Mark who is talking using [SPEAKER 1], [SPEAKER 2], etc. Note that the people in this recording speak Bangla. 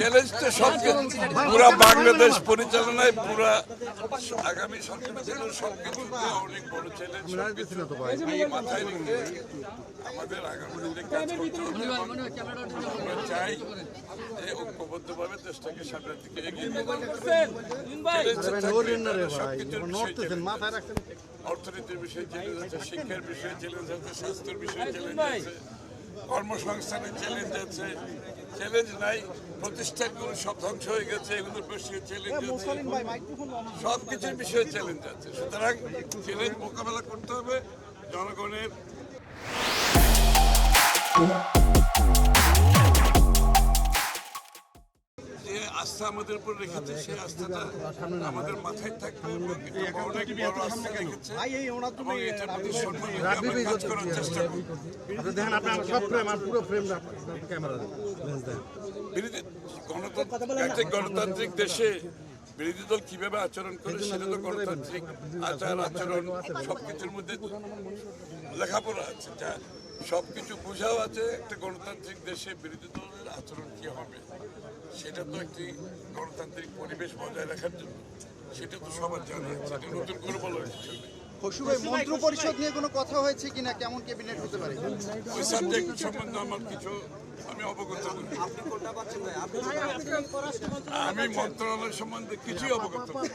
[SPEAKER 1] চ্যালেঞ্জটা সবকে পুরা বাংলাদেশ পরিচালনায় পুরা আগামী সরকারের জন্য সবকিছুতে অনেক বড় চ্যালেঞ্জ। এই মাথায় রেখে আমাদের আগামী দিনে কাজ করতে হবে। আমরা চাই যে ঐক্যবদ্ধভাবে দেশটাকে সামনের দিকে এগিয়ে নিয়ে অর্থনীতির বিষয়ে চ্যালেঞ্জ আছে, শিক্ষার বিষয়ে চ্যালেঞ্জ আছে, স্বাস্থ্যের বিষয়ে চ্যালেঞ্জ আছে, কর্মসংস্থানের চ্যালেঞ্জ আছে। চ্যালেঞ্জ নাই, প্রতিষ্ঠানগুলো সব ধ্বংস হয়ে গেছে, এগুলোর বিষয়ে চ্যালেঞ্জ আছে, সব কিছুর বিষয়ে চ্যালেঞ্জ আছে। সুতরাং চ্যালেঞ্জ মোকাবেলা করতে হবে। জনগণের যে আস্থা আমাদের উপর রেখেছে সেই আস্থাটা আমাদের মাথায় থাকবে এবং অনেক বড় আস্থা রেখেছে এবং এটার প্রতি সম্মান রেখে আমরা কাজ করার চেষ্টা করব। গণতান্ত্রিক দেশে বিরোধী দল কিভাবে আচরণ করে সেটা তো গণতান্ত্রিক আচার আচরণ সবকিছুর মধ্যে লেখাপড়া আছে, যা সবকিছু বোঝাও আছে। একটা গণতান্ত্রিক দেশে বিরোধী দলের আচরণ কি হবে সেটা তো একটি গণতান্ত্রিক পরিবেশ বজায় রাখার জন্য সেটা তো সবার জানা আছে, এটা নতুন করে বলার কিছু নেই।
[SPEAKER 2] মন্ত্র পরিষদ নিয়ে কোনো কথা হয়েছে কিনা, কেমন ক্যাবিনেট হতে পারে
[SPEAKER 1] ওই সাবজেক্ট সম্বন্ধে আমার কিছু আমি অবগত নই। আমি মন্ত্রণালয় সম্বন্ধে কিছুই অবগত নই।